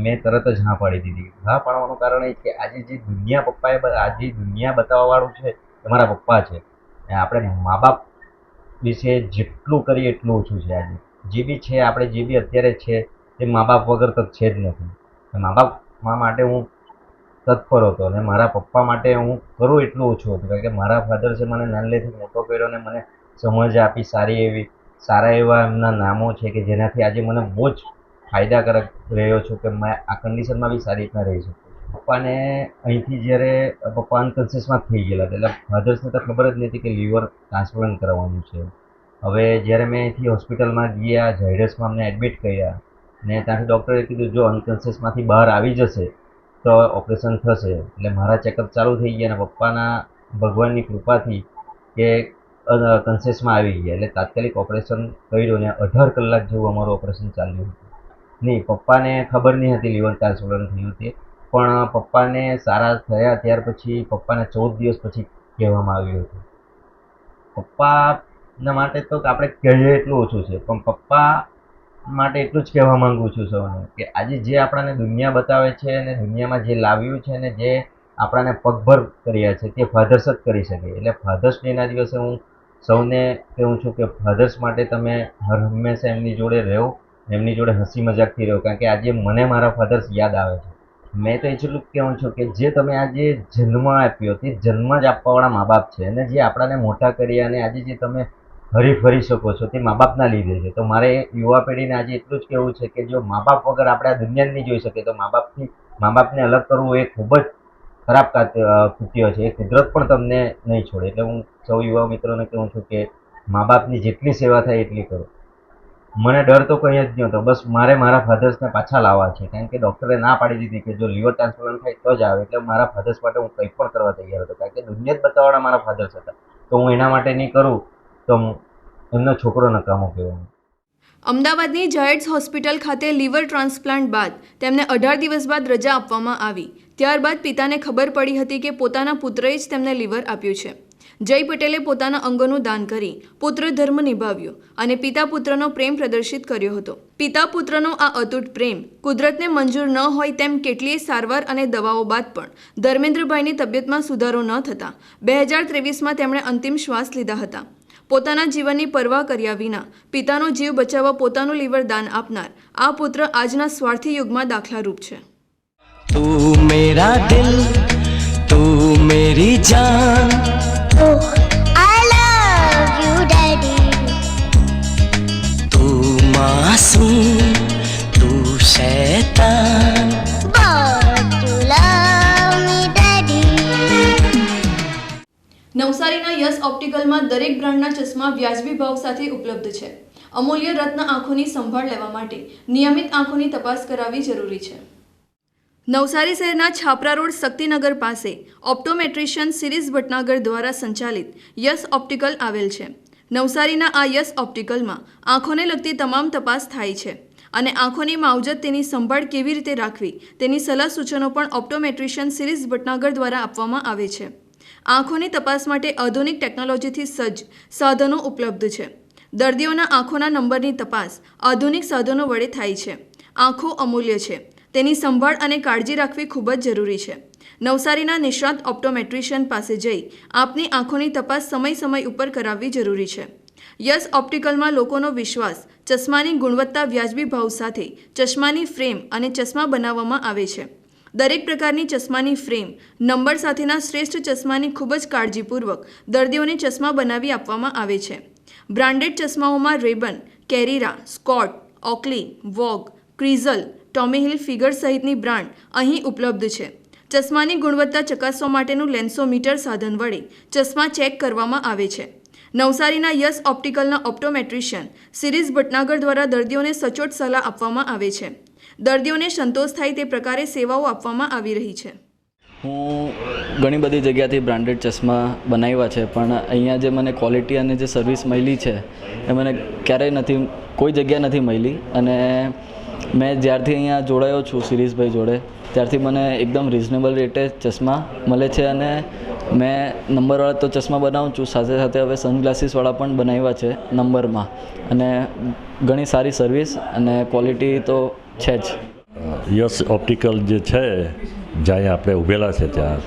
મેં તરત જ હા પાડી દીધી. હા પાડવાનું કારણ એ કે આજે જે દુનિયા બતાવવાવાળું છે એ મારા પપ્પા છે. આપણે મા બાપ વિશે જેટલું કરીએ એટલું ઓછું છે. આજે જે બી છે આપણે જે બી અત્યારે છે એ મા બાપ વગર તો છે જ નથી. મા બાપ માટે હું તત્પર હતો અને મારા પપ્પા માટે હું કરું એટલું ઓછું હતું, કારણ કે મારા ફાધર છે મને નાનલેથી મોટો કર્યો અને મને સમજ આપી સારા એવા એમના નામો છે કે જેનાથી આજે મને બહુ જ ફાયદાકારક રહ્યો છું કે મેં આ કન્ડિશનમાં બી સારી રીતના રહી શકું. પપ્પાને અહીંથી જ્યારે પપ્પા અનકોન્શિયસમાં થઈ ગયેલા એટલે ફાધર્સને તો ખબર જ નથી કે લીવર ટ્રાન્સપ્લાન્ટ કરાવવાનું છે. હવે જ્યારે મેં અહીંથી હોસ્પિટલમાં ગયા, ઝાયડસમાં અમને એડમિટ કર્યા ને ત્યાંથી ડૉક્ટરે કીધું જો અનકોન્શિયસમાંથી બહાર આવી જશે તો ઓપરેશન થશે. એટલે મારા ચેકઅપ ચાલુ થઈ ગયા અને પપ્પાના ભગવાનની કૃપાથી કે કોન્શિયસમાં આવી ગયા. એટલે તાત્કાલિક ઓપરેશન કર્યું ને 18 કલાક જેવું અમારું ઓપરેશન ચાલ્યું હતું. નહીં, પપ્પાને ખબર નહીં હતી લીવર ટ્રાન્સપ્લાન્ટ થયું તે, પણ પપ્પાને સારા થયા ત્યાર પછી પપ્પાને 14 દિવસ પછી કહેવામાં આવ્યું હતું. પપ્પાના માટે તો આપણે કહીએ એટલું ઓછું છે, પણ પપ્પા માટે એટલું જ કહેવા માંગુ છું સૌને કે આજે જે આપણને દુનિયા બતાવે છે અને દુનિયામાં જે લાવ્યું છે ને જે આપણાને પગભર કર્યા છે તે ફાધર્સ જ કરી શકે. એટલે ફાધર્સ ડેના દિવસે હું સૌને કહું છું કે ફાધર્સ માટે તમે હંમેશા એમની જોડે રહો, એમની જોડે હસી મજાકથી રહો, કારણ કે આજે મને મારા ફાધર્સ યાદ આવે છે. મેં તો એટલું જ કહેવું છું કે જે તમે આજે જન્મ આપ્યો તે જન્મ જ આપવાવાળા મા બાપ છે અને જે આપણાને મોટા કર્યા અને આજે જે તમે ફરી શકો છો તે મા બાપના લીધે છે. તો મારે યુવા પેઢીને આજે એટલું જ કહેવું છે કે જો મા બાપ વગર આપણે આ દુનિયા નહીં જોઈ શકીએ તો મા બાપને અલગ કરવું એ ખૂબ જ ખરાબ કૃત્ય છે. એ કુદરત પણ તમને નહીં છોડે. એટલે હું સૌ યુવા મિત્રોને કહું છું કે મા બાપની જેટલી સેવા થાય એટલી કરો. મને ડર તો કંઈ જ નહોતો, બસ મારે મારા ફાધર્સને પાછા લાવવા છે, કારણ કે ડૉક્ટરે ના પાડી દીધી કે જો લીવર ટ્રાન્સપ્લાન્ટ થાય તો જ આવે. એટલે મારા ફાધર્સ માટે હું કંઈ પણ કરવા તૈયાર હતો, કારણ કે દુનિયા જ બતાવવાળા મારા ફાધર્સ હતા. તો હું એના માટે નહીં કરું તો એમનો છોકરો નકામો કહેવાનો. અમદાવાદની જાયડ્સ હોસ્પિટલ ખાતે લીવર ટ્રાન્સપ્લાન્ટ બાદ તેમને 18 દિવસ બાદ રજા આપવામાં આવી. ત્યારબાદ પિતાને ખબર પડી હતી કે પોતાના પુત્રએ જ તેમને લીવર આપ્યું છે. જય પટેલે પોતાના અંગોનું દાન કરી પુત્ર ધર્મ નિભાવ્યો અને પિતા પુત્રનો પ્રેમ પ્રદર્શિત કર્યો હતો. પિતા પુત્રનો આ અતૂટ પ્રેમ કુદરતને મંજૂર ન હોય તેમ કેટલીય સારવાર અને દવાઓ બાદ પણ ધર્મેન્દ્રભાઈની તબિયતમાં સુધારો ન થતાં 2023માં તેમણે અંતિમ શ્વાસ લીધા હતા. પોતાના જીવનની પરવા કર્યા વિના પિતાનો જીવ બચાવવા પોતાનું લીવર દાન આપનાર આ પુત્ર આજના સ્વાર્થી યુગમાં દાખલારૂપ છે. तू मेरा दिल, तू मेरी जान, Oh, I love you, Daddy. तू मासूम, तू शैतान, But you love me, Daddy. નવસારીના યસ ઓપ્ટિકલમાં દરેક બ્રાન્ડના ચશ્મા વ્યાજબી ભાવ સાથે ઉપલબ્ધ છે. અમૂલ્ય રત્ન આંખોની સંભાળ લેવા માટે નિયમિત આંખોની તપાસ કરાવવી જરૂરી છે. નવસારી શહેરના છાપરા રોડ શક્તિનગર પાસે ઓપ્ટોમેટ્રિશિયન સિરીઝ ભટનાગર દ્વારા સંચાલિત યસ ઓપ્ટિકલ આવેલ છે. નવસારીના આ યસ ઓપ્ટિકલમાં આંખોને લગતી તમામ તપાસ થાય છે અને આંખોની માવજત તેની સંભાળ કેવી રીતે રાખવી તેની સલાહ સૂચનો પણ ઓપ્ટોમેટ્રિશિયન સિરીઝ ભટનાગર દ્વારા આપવામાં આવે છે. આંખોની તપાસ માટે આધુનિક ટેકનોલોજીથી સજ્જ સાધનો ઉપલબ્ધ છે. દર્દીઓના આંખોના નંબરની તપાસ આધુનિક સાધનો વડે થાય છે. આંખો અમૂલ્ય છે, તેની સંભાળ અને કાળજી રાખવી ખૂબ જ જરૂરી છે. નવસારીના નિષ્ણાત ઓપ્ટોમેટ્રિશિયન પાસે જઈ આપની આંખોની તપાસ સમય ઉપર કરાવવી જરૂરી છે. યસ ઓપ્ટિકલમાં લોકોનો વિશ્વાસ. ચશ્માની ગુણવત્તા વ્યાજબી ભાવ સાથે ચશ્માની ફ્રેમ અને ચશ્મા બનાવવામાં આવે છે. દરેક પ્રકારની ચશ્માની ફ્રેમ નંબર સાથેના શ્રેષ્ઠ ચશ્માની ખૂબ જ કાળજીપૂર્વક દર્દીઓને ચશ્મા બનાવી આપવામાં આવે છે. બ્રાન્ડેડ ચશ્માઓમાં Ray Ban, Carrera, Scott, Oakley, Vogue, Crizal, Tommy Hilfiger સહિતની બ્રાન્ડ અહીં ઉપલબ્ધ છે. ચશ્માની ગુણવત્તા ચકાસવા માટેનું લેન્સોમીટર સાધન વડે ચશ્મા ચેક કરવામાં આવે છે. નવસારીના યસ ઓપ્ટિકલના ઓપ્ટોમેટ્રિશિયન શિરીષ ભટનાગર દ્વારા દર્દીઓને સચોટ સલાહ આપવામાં આવે છે. દર્દીઓને સંતોષ થાય તે પ્રકારે સેવાઓ આપવામાં આવી રહી છે. હું ઘણી બધી જગ્યાથી બ્રાન્ડેડ ચશ્મા બનાવ્યા છે, પણ અહીંયા જે મને ક્વોલિટી અને જે સર્વિસ મળી છે એ મને ક્યારેય કોઈ જગ્યા નથી મળી. અને મેં જ્યારથી અહીંયા જોડાયો છું શિરીષભાઈ જોડે, ત્યારથી મને એકદમ રિઝનેબલ રેટે ચશ્મા મળે છે. અને મેં નંબરવાળા તો ચશ્મા બનાવું છું, સાથે સાથે હવે સનગ્લાસીસવાળા પણ બનાવ્યા છે નંબરમાં. અને ઘણી સારી સર્વિસ અને ક્વોલિટી તો છે જ. યસ ઓપ્ટિકલ જે છે જ્યાં આપણે ઊભેલા છે ત્યાં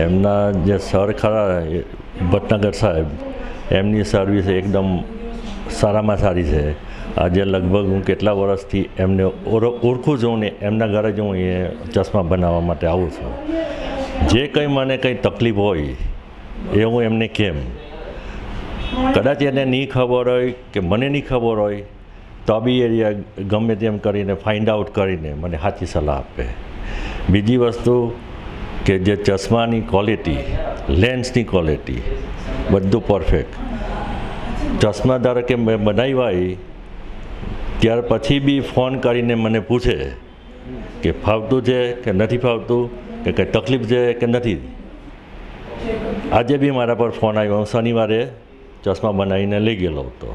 એમના જે સર ખરા ભટનાગર સાહેબ, એમની સર્વિસ એકદમ સારામાં સારી છે. આજે લગભગ હું કેટલા વર્ષથી એમને ઓળખું છું ને એમના ઘરે જ હું એ ચશ્મા બનાવવા માટે આવું છું. જે કંઈ મને કંઈ તકલીફ હોય એ હું એમને કેમ, કદાચ એને નહીં ખબર હોય કે મને નહીં ખબર હોય તો બી એ ગમે તેમ કરીને ફાઇન્ડ આઉટ કરીને મને સાચી સલાહ આપે. બીજી વસ્તુ કે જે ચશ્માની ક્વોલિટી, લેન્સની ક્વોલિટી બધું પરફેક્ટ. ચશ્મા ધારો કે મેં બનાવ્યા ત્યાર પછી બી ફોન કરીને મને પૂછે કે ફાવતું છે કે નથી ફાવતું, કે કંઈ તકલીફ છે કે નથી. આજે બી મારા પર ફોન આવ્યો, હું શનિવારે ચશ્મા બનાવીને લઈ ગયેલો હતો.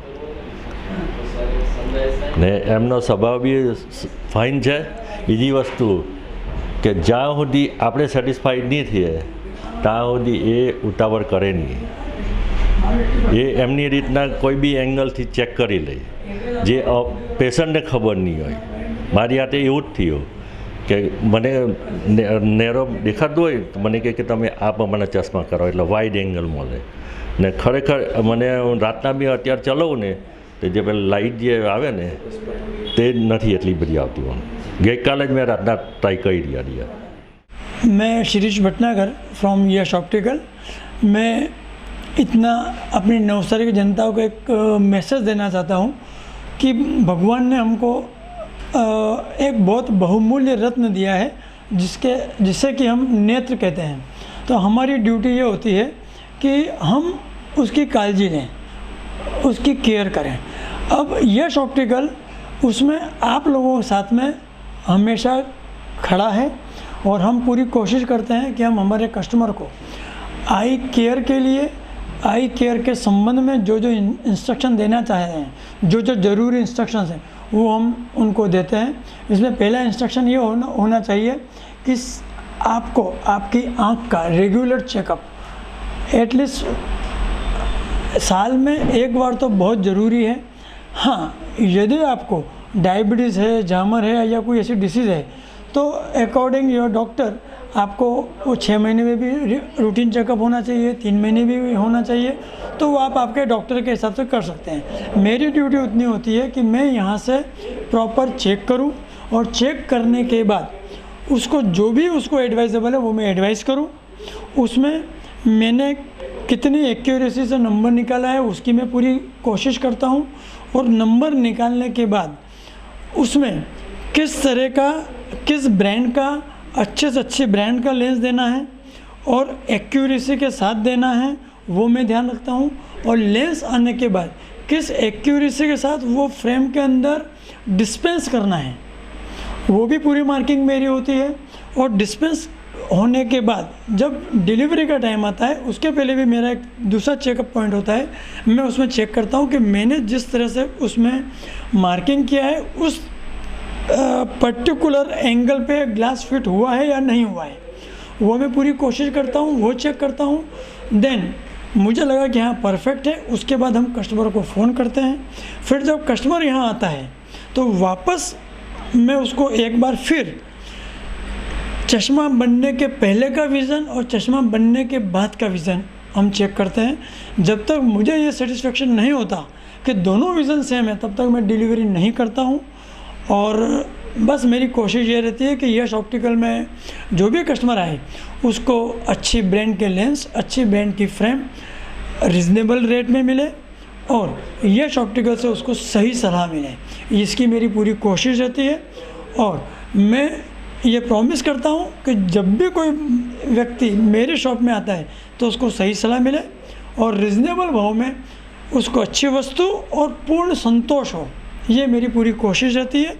ને એમનો સ્વભાવ બી ફાઇન છે. બીજી વસ્તુ કે જ્યાં સુધી આપણે સેટિસ્ફાઈડ નહીં થઈએ ત્યાં સુધી એ ઉતાવળ કરે નહીં. એ એમની રીતના કોઈ બી એંગલથી ચેક કરી લે, જે પેશન્ટને ખબર નહીં હોય. મારી હાથે એવું જ થયું કે મને નેરો દેખાતું હોય તો મને કહે કે તમે આ પ્રમાણે ચશ્મા કરો એટલે વાઇડ એંગલ મળે. ને ખરેખર મને રાતના બી અત્યારે ચલાવું ને તો જે પેલી લાઇટ જે આવે ને તે નથી એટલી બધી આવતી હોય. ગઈકાલે જ મેં રાતના ટ્રાય કરી રહ્યા. मैं Shirish Bhatnagar from Yash optical. मैं इतना अपनी नवसारी की जनता को एक मैसेज देना चाहता हूँ कि भगवान ने हमको एक बहुत बहुमूल्य रत्न दिया है जिसे कि हम नेत्र कहते हैं. तो हमारी ड्यूटी ये होती है कि हम उसकी काळजी लें, उसकी केयर करें. अब यश ऑप्टिकल उसमें आप लोगों के साथ में हमेशा खड़ा है और हम पूरी कोशिश करते हैं कि हम हमारे कस्टमर को आई केयर के लिए, आई केयर के संबंध में जो जो इंस्ट्रक्शन देना चाहते हैं, जो जो ज़रूरी इंस्ट्रक्शंस हैं वो हम उनको देते हैं. इसमें पहला इंस्ट्रक्शन ये होना चाहिए कि आपको आपकी आँख का रेगुलर चेकअप एटलीस्ट साल में एक बार तो बहुत ज़रूरी है. हाँ, यदि आपको डायबिटीज़ है, जामर है या कोई ऐसी डिसीज़ है तो अकॉर्डिंग योर डॉक्टर आपको वो 6 महीने में भी रूटीन चेकअप होना चाहिए, 3 महीने भी होना चाहिए. तो वो आप आपके डॉक्टर के हिसाब से कर सकते हैं. मेरी ड्यूटी उतनी होती है कि मैं यहाँ से प्रॉपर चेक करूँ और चेक करने के बाद उसको जो भी उसको एडवाइजेबल है वो मैं एडवाइस करूँ. उसमें मैंने कितनी एक्यूरेसी से नंबर निकाला है उसकी मैं पूरी कोशिश करता हूँ. और नंबर निकालने के बाद उसमें किस तरह का, किस ब्रांड का, अच्छे से अच्छे ब्रांड का लेंस देना है और एक्यूरेसी के साथ देना है वो मैं ध्यान रखता हूँ. और लेंस आने के बाद किस एक्यूरेसी के साथ वो फ्रेम के अंदर डिस्पेंस करना है वो भी पूरी मार्किंग मेरी होती है. और डिस्पेंस होने के बाद जब डिलीवरी का टाइम आता है उसके पहले भी मेरा एक दूसरा चेकअप पॉइंट होता है. मैं उसमें चेक करता हूँ कि मैंने जिस तरह से उसमें मार्किंग किया है उस पर्टिकुलर एंगल पे ग्लास फिट हुआ है या नहीं हुआ है, वो मैं पूरी कोशिश करता हूँ, वो चेक करता हूँ. देन मुझे लगा कि हाँ परफेक्ट है, उसके बाद हम कस्टमर को फ़ोन करते हैं. फिर जब कस्टमर यहाँ आता है तो वापस मैं उसको एक बार फिर चश्मा बनने के पहले का विज़न और चश्मा बनने के बाद का विज़न हम चेक करते हैं. जब तक मुझे ये सेटिस्फेक्शन नहीं होता कि दोनों विज़न सेम है तब तक मैं डिलीवरी नहीं करता हूँ. और बस मेरी कोशिश ये रहती है कि यश ऑप्टिकल में जो भी कस्टमर आए उसको अच्छी ब्रांड के लेंस, अच्छी ब्रांड की फ्रेम रिजनेबल रेट में मिले और यश ऑप्टिकल से उसको सही सलाह मिले, इसकी मेरी पूरी कोशिश रहती है। और मैं ये प्रॉमिस करता हूँ कि जब भी कोई व्यक्ति मेरे शॉप में आता है तो उसको सही सलाह मिले और रिजनेबल भाव में उसको अच्छी वस्तु और पूर्ण संतोष हो, ये मेरी पूरी कोशिश रहती है।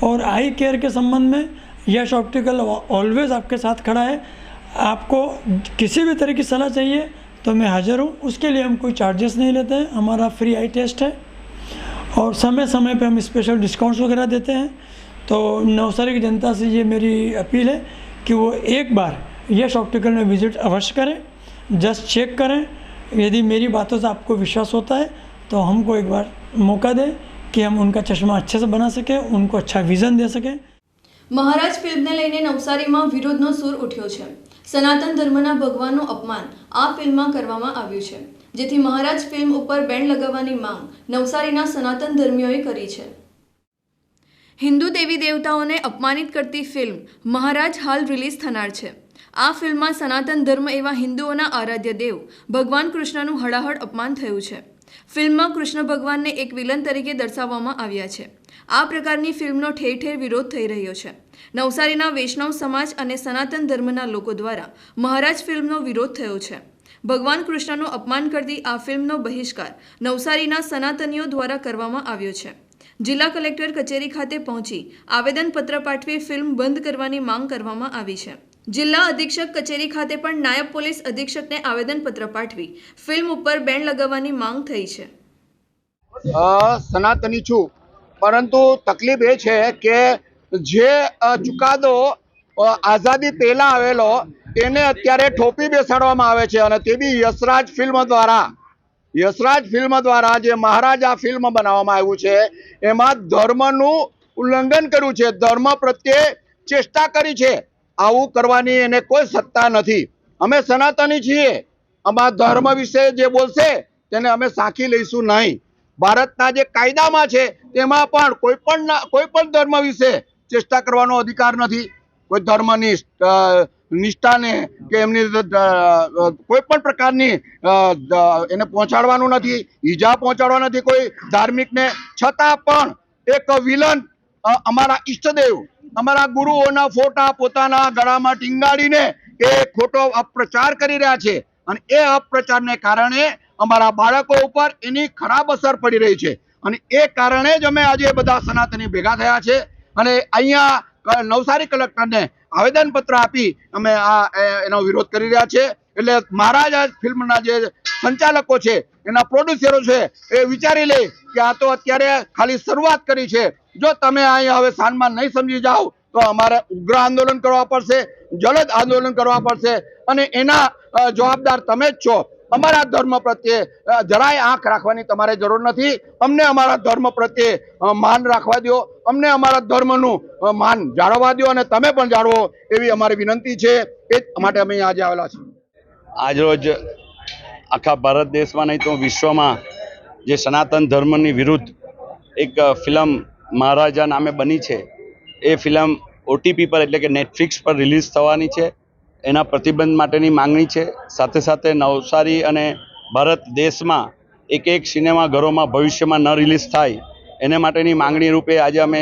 और आई केयर के संबंध में यश ऑप्टिकल ऑलवेज़ आपके साथ खड़ा है। आपको किसी भी तरह की सलाह चाहिए तो मैं हाज़िर हूँ। उसके लिए हम कोई चार्जेस नहीं लेते हैं, हमारा फ्री आई टेस्ट है और समय समय पे हम स्पेशल डिस्काउंट्स वगैरह देते हैं। तो नवसारी की जनता से ये मेरी अपील है कि वो एक बार यश ऑप्टिकल में विज़िट अवश्य करें, जस्ट चेक करें। यदि मेरी बातों से आपको विश्वास होता है तो हमको एक बार मौका दें कि हम उनका चश्मा अच्छे से बना सकें, उनको अच्छा विज़न दे सकें। મહારાજ ફિલ્મને લઈને નવસારીમાં વિરોધનો સૂર ઉઠ્યો છે। સનાતન ધર્મના ભગવાનનું અપમાન આ ફિલ્મમાં કરવામાં આવ્યું છે, જેથી મહારાજ ફિલ્મ ઉપર બેન લગાવવાની માંગ નવસારીના સનાતન ધર્મીઓએ કરી છે। હિન્દુ દેવી દેવતાઓને અપમાનિત કરતી ફિલ્મ મહારાજ હાલ રિલીઝ થનાર છે। આ ફિલ્મમાં સનાતન ધર્મ એવા હિન્દુઓના આરાધ્ય દેવ ભગવાન કૃષ્ણનું હળાહળ અપમાન થયું છે। ફિલ્મમાં કૃષ્ણ ભગવાનને એક વિલન તરીકે દર્શાવવામાં આવ્યા છે। આ પ્રકારની ફિલ્મનો ઠેર ઠેર વિરોધ થઈ રહ્યો છે। નવસારીના વૈષ્ણવ સમાજ અને સનાતન ધર્મના લોકો દ્વારા મહારાજ ફિલ્મનો વિરોધ થયો છે। ભગવાન કૃષ્ણનું અપમાન કરતી આ ફિલ્મનો બહિષ્કાર નવસારીના સનાતનીઓ દ્વારા કરવામાં આવ્યો છે। જિલ્લા કલેક્ટર કચેરી ખાતે પહોંચી આવેદનપત્ર પાઠવી ફિલ્મ બંધ કરવાની માંગ કરવામાં આવી છે। જિલ્લા અધિક્ષક કચેરી ખાતે પણ નાયબ પોલીસ અધિક્ષકને આવેદનપત્ર પાઠવી ફિલ્મ ઉપર બેન લગાવવાની માંગ થઈ છે। સનાતની છું, પરંતુ તકલીફ એ છે કે જે ચુકાદો આઝાદી પહેલા આવેલો એને અત્યારે ઠોપી બેસાડવામાં આવે છે, અને તે બી યશરાજ ફિલ્મ દ્વારા જે મહારાજા ફિલ્મ બનાવવામાં આવ્યું છે એમાં ધર્મનું ઉલ્લંઘન કર્યું છે, ધર્મ પ્રત્યે ચેષ્ટા કરી છે। આવું કરવાની એને કોઈ સત્તા નથી। અમે સનાતની છીએ, અમારા ધર્મ વિશે જે બોલશે તેને અમે સાંખી લઈશું નહીં। ભારતના જે કાયદામાં છે તેમાં પણ કોઈ પણ ધર્મ વિશે ચેષ્ટા કરવાનો અધિકાર નથી। કોઈ ધર્મની નિષ્ઠાને કે એમની કોઈ પણ પ્રકારની એને પહોંચાડવાનું નથી, ઈજા પહોંચાડવા નથી કોઈ ધાર્મિકને। છતાં પણ એક વિલન અમારા ઈષ્ટદેવ, અમારા ગુરુઓના ફોટા પોતાના ગળામાં ટીંગાડીને એ ખોટો અપપ્રચાર કરી રહ્યા છે, અને એ અપપ્રચારને કારણે અમારા બાળકો ઉપર એની ખરાબ અસર પડી રહી છે। અને એ કારણે જ અમે આજે બધા સનાતની ભેગા થયા છે અને અહીંયા નવસારી કલેક્ટરને આવેદનપત્ર આપી અમે એનો વિરોધ કરી રહ્યા છે। એટલે મહારાજ ફિલ્મના જે સંચાલકો છે, એના પ્રોડ્યુસરો છે, એ વિચારી લે કે આ તો અત્યારે ખાલી શરૂઆત કરી છે। જો તમે અહીંયા હવે સાનમાં નહીં સમજી જાઓ તો અમારે ઉગ્ર આંદોલન કરવા પડશે, જલદ આંદોલન કરવા પડશે, અને એના જવાબદાર તમે જ છો। અમારા ધર્મ પ્રત્યે જરાય આંખ રાખવાની તમારે જરૂર નથી। અમને અમારા ધર્મ પ્રત્યે માન રાખવા દો, અમને અમારા ધર્મનું માન જાળવવા દો, અને તમે પણ જાળવો એવી અમારી વિનંતી છે। એ જ માટે અમે આજે આવેલા છીએ। આજરોજ આખા ભારત દેશમાં નહીં તો વિશ્વમાં જે સનાતન ધર્મની વિરુદ્ધ એક ફિલ્મ મહારાજા નામે બની છે, એ ફિલ્મ ઓટીપી પર એટલે કે નેટફ્લિક્સ પર રિલીઝ થવાની છે। એના પ્રતિબંધ માટેની માંગણી છે। સાથે સાથે નવસારી અને ભારત દેશમાં એક સિનેમાઘરોમાં ભવિષ્યમાં ન રિલીઝ થાય એને માટેની માંગણી રૂપે આજે અમે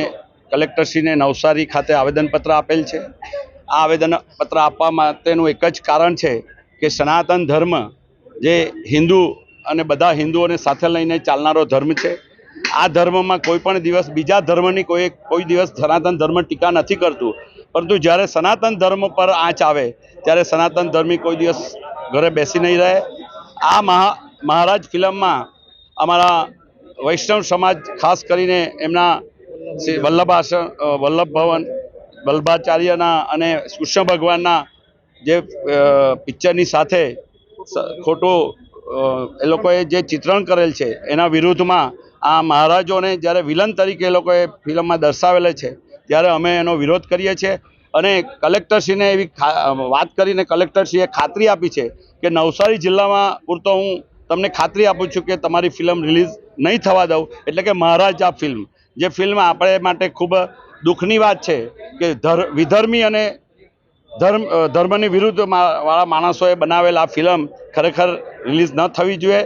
કલેક્ટરશ્રીને નવસારી ખાતે આવેદનપત્ર આપેલ છે। આ આવેદનપત્ર આપવા માટેનું એક જ કારણ છે કે સનાતન ધર્મ જે હિન્દુ અને બધા હિન્દુઓને સાથે લઈને ચાલનારો ધર્મ છે। આ ધર્મમાં કોઈ પણ દિવસ બીજા ધર્મની કોઈ દિવસ સનાતન ધર્મ ટીકા નથી કરતું, પરંતુ જ્યારે સનાતન ધર્મ પર આંચ આવે ત્યારે સનાતન ધર્મી કોઈ દિવસ ઘરે બેસી નહીં રહે। આ મહારાજ ફિલ્મમાં અમારા વૈષ્ણવ સમાજ ખાસ કરીને એમના શ્રી વલ્લભાચાર્યના અને કૃષ્ણ ભગવાનના જે પિક્ચરની સાથે ખોટું એ લોકોએ જે ચિત્રણ કરેલ છે એના વિરુદ્ધમાં આ મહારાજોને જ્યારે વિલન તરીકે એ લોકોએ ફિલ્મમાં દર્શાવેલા છે ત્યારે અમે એનો વિરોધ કરીએ છીએ। અને કલેક્ટરશ્રીને એવી વાત કરીને કલેક્ટરશ્રીએ ખાતરી આપી છે કે નવસારી જિલ્લામાં પૂરતો હું તમને ખાતરી આપું છું કે તમારી ફિલ્મ રિલીઝ નહીં થવા દઉં। એટલે કે મહારાજ આ ફિલ્મ જે ફિલ્મ આપણે માટે ખૂબ દુઃખની વાત છે કે વિધર્મી અને ધર્મની વિરુદ્ધ વાળા માણસોએ બનાવેલ આ ફિલ્મ ખરેખર રિલીઝ ન થવી જોઈએ।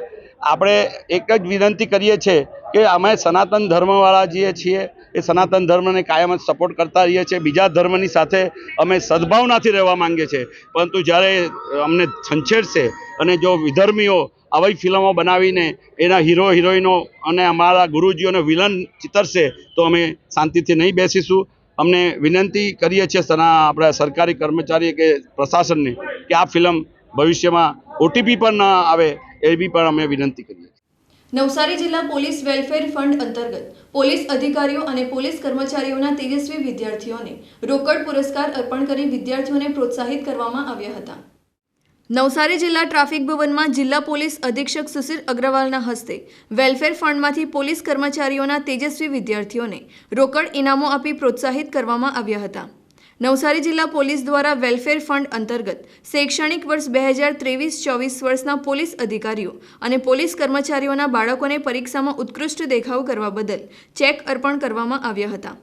આપણે એક જ વિનંતી કરીએ છીએ કે અમે સનાતન ધર્મવાળા જે છીએ એ સનાતન ધર્મને કાયમ જ સપોર્ટ કરતા રહીએ છીએ. બીજા ધર્મની સાથે અમે સદભાવનાથી રહેવા માંગીએ છીએ, પરંતુ જ્યારે અમને છંછેડશે અને જો વિધર્મીઓ આવી ફિલ્મો બનાવીને એના હીરો હિરોઈનો અને અમારા ગુરુજીઓને વિલન ચિતરશે તો અમે શાંતિથી નહીં બેસીશું. અમને વિનંતી કરીએ છીએ આપણા સરકારી કર્મચારી કે પ્રશાસનને કે આ ફિલ્મ ભવિષ્યમાં ઓટીપી પર ન આવે એવી પણ અમે વિનંતી કરીએ. નવસારી જિલ્લા પોલીસ વેલફેર ફંડ અંતર્ગત પોલીસ અધિકારીઓ અને પોલીસ કર્મચારીઓના તેજસ્વી વિદ્યાર્થીઓને રોકડ પુરસ્કાર અર્પણ કરી વિદ્યાર્થીઓને પ્રોત્સાહિત કરવામાં આવ્યા હતા. નવસારી જિલ્લા ટ્રાફિક ભવનમાં જિલ્લા પોલીસ અધિક્ષક સુશીલ અગ્રવાલના હસ્તે વેલફેર ફંડમાંથી પોલીસ કર્મચારીઓના તેજસ્વી વિદ્યાર્થીઓને રોકડ ઇનામો આપી પ્રોત્સાહિત કરવામાં આવ્યા હતા. નવસારી જિલ્લા પોલીસ દ્વારા વેલફેર ફંડ અંતર્ગત શૈક્ષણિક વર્ષ 2023-24 વર્ષના પોલીસ અધિકારીઓ અને પોલીસ કર્મચારીઓના બાળકોને પરીક્ષામાં ઉત્કૃષ્ટ દેખાવ કરવા બદલ ચેક અર્પણ કરવામાં આવ્યા હતા.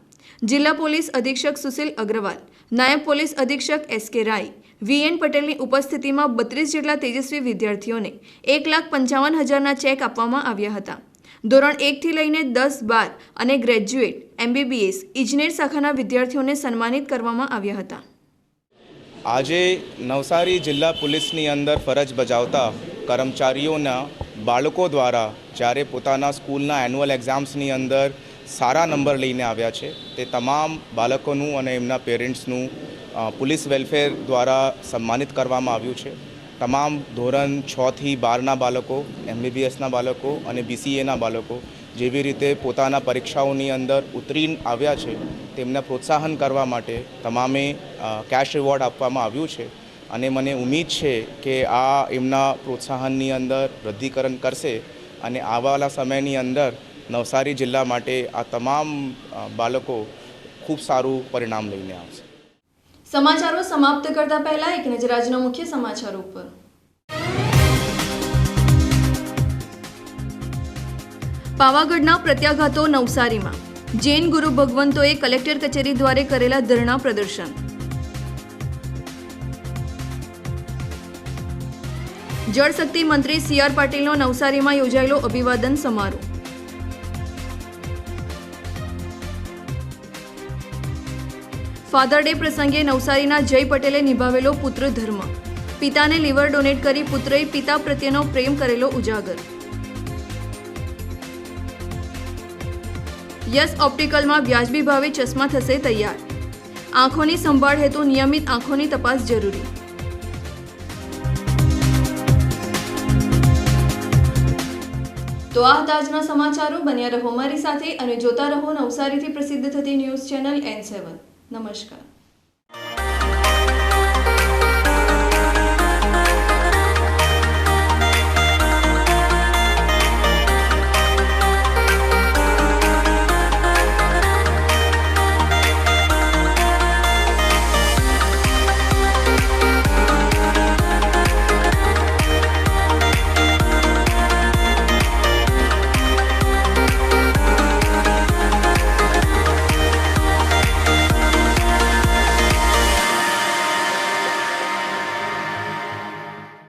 જિલ્લા પોલીસ અધિક્ષક સુશીલ અગ્રવાલ, નાયબ પોલીસ અધિક્ષક SK રાય, VN પટેલની ઉપસ્થિતિમાં 32 જેટલા તેજસ્વી વિદ્યાર્થીઓને 1,55,000ના ચેક આપવામાં આવ્યા હતા. ધોરણ 1 થી લઈને 10, 12 અને ગ્રેજ્યુએટ, MBBS, ઇજનેર શાખાના વિદ્યાર્થીઓને સન્માનિત કરવામાં આવ્યા હતા. આજે નવસારી જિલ્લા પોલીસની અંદર ફરજ બજાવતા કર્મચારીઓના બાળકો દ્વારા જ્યારે પોતાના સ્કૂલના એન્યુઅલ એક્ઝામ્સની અંદર સારા નંબર લઈને આવ્યા છે તે તમામ બાળકોનું અને એમના પેરેન્ટ્સનું પોલીસ વેલફેર દ્વારા સન્માનિત કરવામાં આવ્યું છે. તમામ ધોરણ 6 થી 12ના બાળકો, MBBSના બાળકો અને BCAના બાળકો જેવી રીતે પોતાના પરીક્ષાઓની અંદર ઉત્તીર્ણ આવ્યા છે તેમને પ્રોત્સાહન કરવા માટે તમામે કેશ રિવોર્ડ આપવામાં આવ્યું છે અને મને ઉમ્મીદ છે કે આ એમના પ્રોત્સાહનની અંદર વૃદ્ધિકરણ કરશે અને આવવાના સમયની અંદર નવસારી જિલ્લા માટે આ તમામ બાળકો ખૂબ સારું પરિણામ લઈને આવશે. સમાચારો સમાપ્ત કરતા પહેલા એક નજર આજના મુખ્ય સમાચારો ઉપર. પાવાગઢના પ્રત્યાઘાતો નવસારીમાં. જૈન ગુરુ ભગવંતોએ કલેક્ટર કચેરી દ્વારે કરેલા ધરણા પ્રદર્શન. જળશક્તિ મંત્રી CR પાટીલનો નવસારીમાં યોજાયેલો અભિવાદન સમારોહ. ફાધર ડે પ્રસંગે નવસારીના જય પટેલે નિભાવેલો પુત્ર ધર્મ. પિતાને લીવર ડોનેટ કરી પુત્રએ પિતા પ્રત્યેનો પ્રેમ કરેલો ઉજાગર. યસ ઓપ્ટિકલમાં વ્યાજબી ભાવે ચશ્મા થશે તૈયાર. આંખોની સંભાળ હેતુ નિયમિત આંખોની તપાસ જરૂરી. તો આ હતા આજના સમાચારો. બન્યા રહો મારી સાથે અને જોતા રહો નવસારીથી પ્રસિદ્ધ થતી ન્યૂઝ ચેનલ N7. નમસ્કાર.